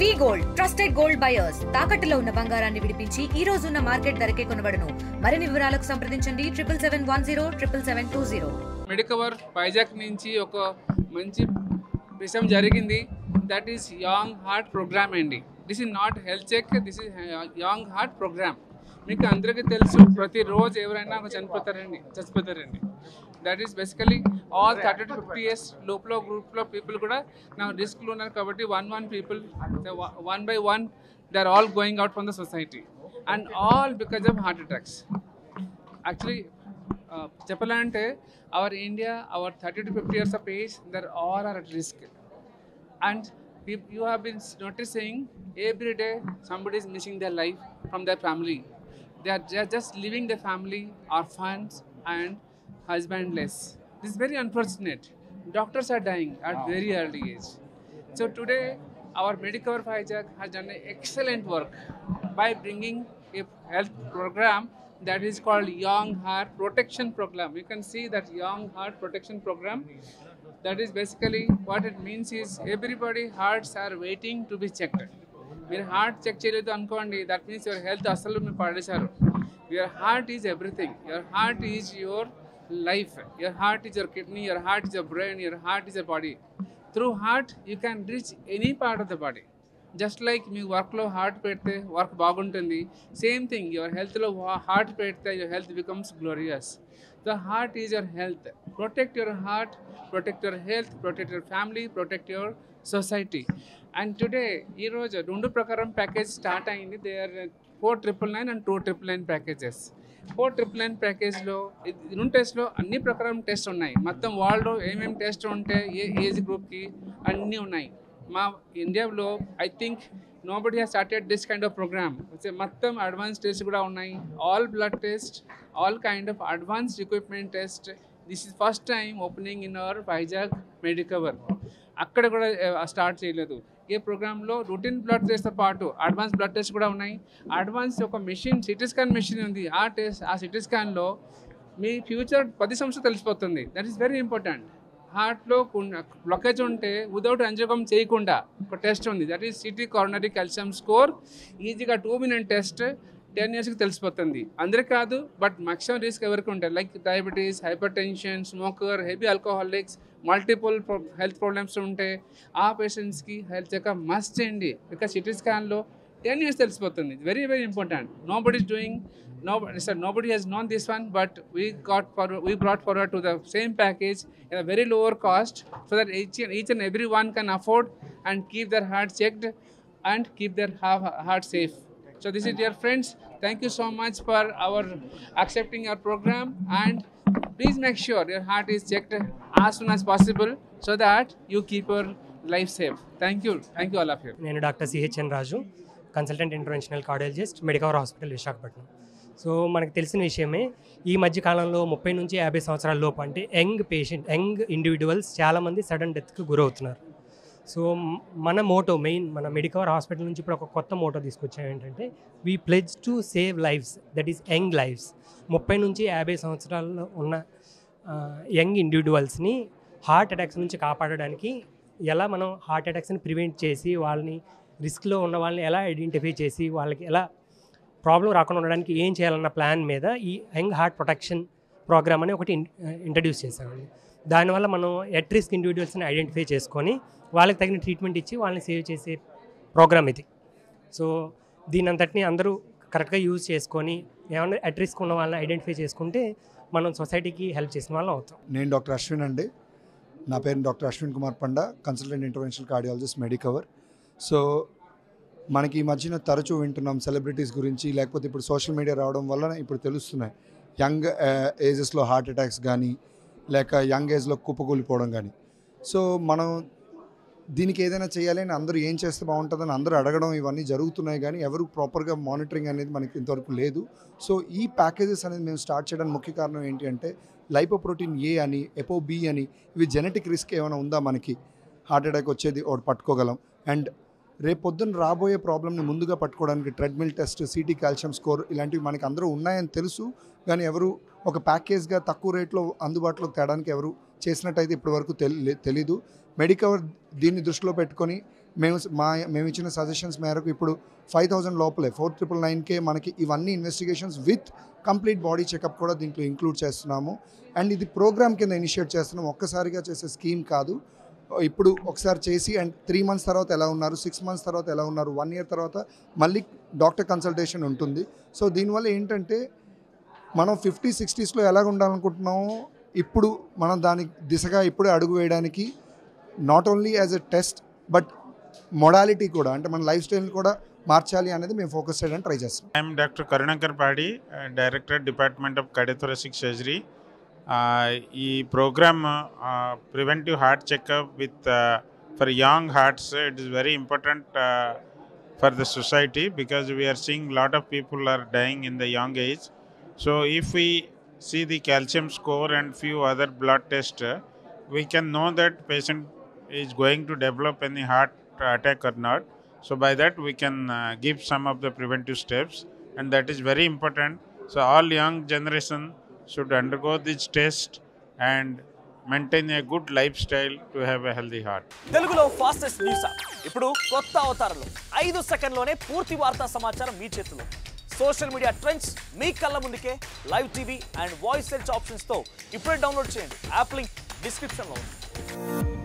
వి gold trusted gold buyers తాకట్టులో ఉన్న బంగారాన్ని విడిపించి ఈ రోజు ఉన్న మార్కెట్ ధరకే కొనబడును. మరిన్ని వివరాలకు సంప్రదించండి 77107720. మెడికవర్ వైజాగ్ నుంచి ఒక మంచి విషయం జరిగింది. That is young heart programme అండి. This is not health check, this is young heart programme. మీకు అందరికీ తెలుసు, ప్రతిరోజు ఎవరైనా చచ్చిపోతారండి. That is basically all 30 to 50 years లోపల గ్రూప్లో పీపుల్ కూడా నా రిస్క్లో ఉన్నారు కాబట్టి people one by one they are all going out from the society and all because of heart attacks. Actually చెప్పాలంటే our India, our 30 to 50 years of age, they all are at risk. And you have been noticing every day somebody is missing their life from their family. They are just leaving their family, orphans and husbandless. This is very unfortunate. Doctors are dying at very early age. So today our Medicover Vizag has done excellent work by bringing a health program that is called Young Heart Protection Program. You can see that Young Heart Protection Program. That is basically what it means is everybody hearts are waiting to be checked. Your heart check cheyaledu ankondi, that means your health asalu meer padesaru. Your heart is everything. Your heart is your life. Your heart is your kidney. Your heart is your brain. Your heart is your body. Through heart you can reach any part of the body. Just like మీ వర్క్లో heart పెడితే work బాగుంటుంది, same thing your హెల్త్లో heart పెడితే your health becomes glorious. The heart is your health. Protect your heart, protect your health, protect your family, protect your society. And today ఈరోజు 2 ప్రకారం package start అయింది. They are 4,999 and 2,999 packages. 4,999 ప్యాకేజ్లో టెస్ట్లో అన్ని ప్రకారం test ఉన్నాయి. మొత్తం వరల్డ్లో ఏమేమి టెస్ట్ ఉంటే ఏ ఏజ్ గ్రూప్కి అన్నీ ఉన్నాయి. మా ఇండియాలో I think nobody has started this kind of program. మొత్తం అడ్వాన్స్ టెస్ట్ కూడా ఉన్నాయి. All blood test, all kind of advanced equipment test. This is first time opening in our Vizag Medicover. అక్కడ కూడా స్టార్ట్ చేయలేదు. ఈ ప్రోగ్రాంలో రొటీన్ బ్లడ్ టెస్ట్తో పాటు advance blood test కూడా ఉన్నాయి. అడ్వాన్స్ ఒక మెషిన్, సిటీ స్కాన్ మెషిన్ ఉంది. ఆ సిటీ స్కాన్లో మీ ఫ్యూచర్ 10 సంవత్సరాలు తెలిసిపోతుంది. That is very important. హార్ట్లో బ్లాకేజ్ ఉంటే వితౌట్ యాంజియోగ్రామ్ చేయకుండా ఒక టెస్ట్ ఉంది. That is CT coronary calcium score. ఈజీగా 2 minute టెస్ట్ 10 yearsకి తెలిసిపోతుంది. అందరికీ కాదు, బట్ మ్యాక్సిమం రిస్క్ ఎవరికి ఉంటాయి, like diabetes, hyper tension, smoker, heavy alcoholics, multiple health problems ఉంటే ఆ పేషెంట్స్కి హెల్త్ చెకప్ మస్ట్ చేయండి. బికాస్ సిటీ స్కాన్లో 10 years తెలిసిపోతుంది. Very very important. Nobody has known this one, but we brought forward to the same package at a very lower cost, so that each and every one can afford and keep their heart checked and keep their heart safe. So this is, dear friends, thank you so much for accepting our program, and please make sure your heart is checked as soon as possible so that you keep your life safe. Thank you all of you. నేను doctor CHN Raju, consultant interventional cardiologist, Medicover hospital Visakhapatnam. So మనకు తెలిసిన విషయమే, ఈ మధ్య కాలంలో 30 నుంచి 50 సంవత్సరాల లోపు అంటే యంగ్ ఇండివిజువల్స్ చాలామంది సడన్ డెత్కి గురవుతున్నారు. సో మన మెడికవర్ హాస్పిటల్ నుంచి ఇప్పుడు ఒక కొత్త మోటో తీసుకొచ్చాం. ఏంటంటే we pledge to save lives, that is young lives. 30 నుంచి 50 సంవత్సరాల్లో ఉన్న యంగ్ ఇండివిజువల్స్ని హార్ట్ అటాక్స్ నుంచి కాపాడడానికి ఎలా మనం హార్ట్ అటాక్స్ని ప్రివెంట్ చేసి, వాళ్ళని రిస్క్లో ఉన్న వాళ్ళని ఎలా ఐడెంటిఫై చేసి, వాళ్ళకి ఎలా ప్రాబ్లం రాకుండా ఉండడానికి ఏం చేయాలన్న ప్లాన్ మీద ఈ యంగ్ హార్ట్ ప్రొటెక్షన్ ప్రోగ్రామ్ అని ఒకటి ఇంట్రడ్యూస్ చేశామండి. దానివల్ల మనం ఎట్ రిస్క్ ఇండివిజువల్స్ని ఐడెంటిఫై చేసుకొని వాళ్ళకి తగిన ట్రీట్మెంట్ ఇచ్చి వాళ్ళని సేవ్ చేసే ప్రోగ్రామ్ ఇది. సో దీని అంతటిని అందరూ కరెక్ట్గా యూజ్ చేసుకొని ఏమన్నా ఎట్ రిస్క్ ఉన్న వాళ్ళని ఐడెంటిఫై చేసుకుంటే మనం సొసైటీకి హెల్ప్ చేసిన వాళ్ళం అవుతాం. నేను డాక్టర్ అశ్విన్ అండి. నా పేరు doctor Ashwin Kumar Panda, consultant interventional cardiologist, Medicover. So మనకి ఈ మధ్యన తరచూ వింటున్నాం సెలబ్రిటీస్ గురించి, లేకపోతే ఇప్పుడు సోషల్ మీడియా రావడం వల్ల ఇప్పుడు తెలుస్తున్నాయి యంగ్ ఏజెస్లో హార్ట్ అటాక్స్ కానీ, లేక యంగ్ ఏజ్లో కుప్పకూలిపోవడం కానీ. సో మనం దీనికి ఏదైనా చేయాలి అని అందరూ ఏం చేస్తే బాగుంటుందని అందరూ అడగడం ఇవన్నీ జరుగుతున్నాయి, కానీ ఎవరు ప్రాపర్గా మానిటరింగ్ అనేది మనకి ఇంతవరకు లేదు. సో ఈ ప్యాకేజెస్ అనేది మేము స్టార్ట్ చేయడానికి ముఖ్య కారణం ఏంటి అంటే, లైపోప్రోటీన్ ఏ అని, ఎపో బి అని, ఇవి జెనెటిక్ రిస్క్ ఏమైనా ఉందా మనకి హార్ట్ అటాక్ వచ్చేది ఒకటి పట్టుకోగలం. అండ్ రేపు పొద్దున్న రాబోయే ప్రాబ్లమ్ని ముందుగా పట్టుకోవడానికి treadmill test, city calcium score ఇలాంటివి మనకి అందరూ ఉన్నాయని తెలుసు, కానీ ఎవరు ఒక ప్యాకేజ్గా తక్కువ రేట్లో అందుబాటులో తేడానికి ఎవరు చేసినట్టయితే ఇప్పటివరకు తెలీదు. మెడికవర్ దీన్ని దృష్టిలో పెట్టుకొని మేము ఇచ్చిన సజెషన్స్ మేరకు ఇప్పుడు 5,000 లోపలే 4,999కే మనకి ఇవన్నీ investigations with complete body checkup కూడా దీంట్లో ఇంక్లూడ్ చేస్తున్నాము. అండ్ ఇది ప్రోగ్రామ్ కింద ఇనిషియేట్ చేస్తున్నాం, ఒక్కసారిగా చేసే స్కీమ్ కాదు. ఇప్పుడు ఒకసారి చేసి అండ్ 3 months తర్వాత ఎలా ఉన్నారు, 6 months తర్వాత ఎలా ఉన్నారు, 1 year తర్వాత మళ్ళీ డాక్టర్ కన్సల్టేషన్ ఉంటుంది. సో దీనివల్ల ఏంటంటే మనం 50-60sలో ఎలాగ ఉండాలనుకుంటున్నామో ఇప్పుడు మనం దాని దిశగా ఇప్పుడే అడుగు వేయడానికి not only as a test but modality కూడా, అంటే మన లైఫ్ స్టైల్ కూడా మార్చాలి అనేది మేము ఫోకస్ చేయడానికి ట్రై చేస్తాం. I'm doctor Karunakar Padi, director department of cardiothoracic surgery. ఈ programme preventive heart checkup with for young hearts, it is very important for the society because we are seeing a lot of people are dying in the young age. So if we see the calcium score and few other blood tests, we can know that patient is going to develop any heart attack or not. So by that we can give some of the preventive steps, and that is very important. So all young generation should undergo this test and maintain a good lifestyle to have a healthy heart. తెలుగులో fastest news ఇప్పుడు కొత్త అవతారంలో 5 సెకండ్లోనే పూర్తి వార్తా సమాచారం మీ చేతిలో. Social media trends మీ కళ్ళ ముందుకే live TV and voice search ఆప్షన్స్తో ఇప్పుడే డౌన్లోడ్ చేయండి. యాప్ లింక్ డిస్క్రిప్షన్లో ఉంది.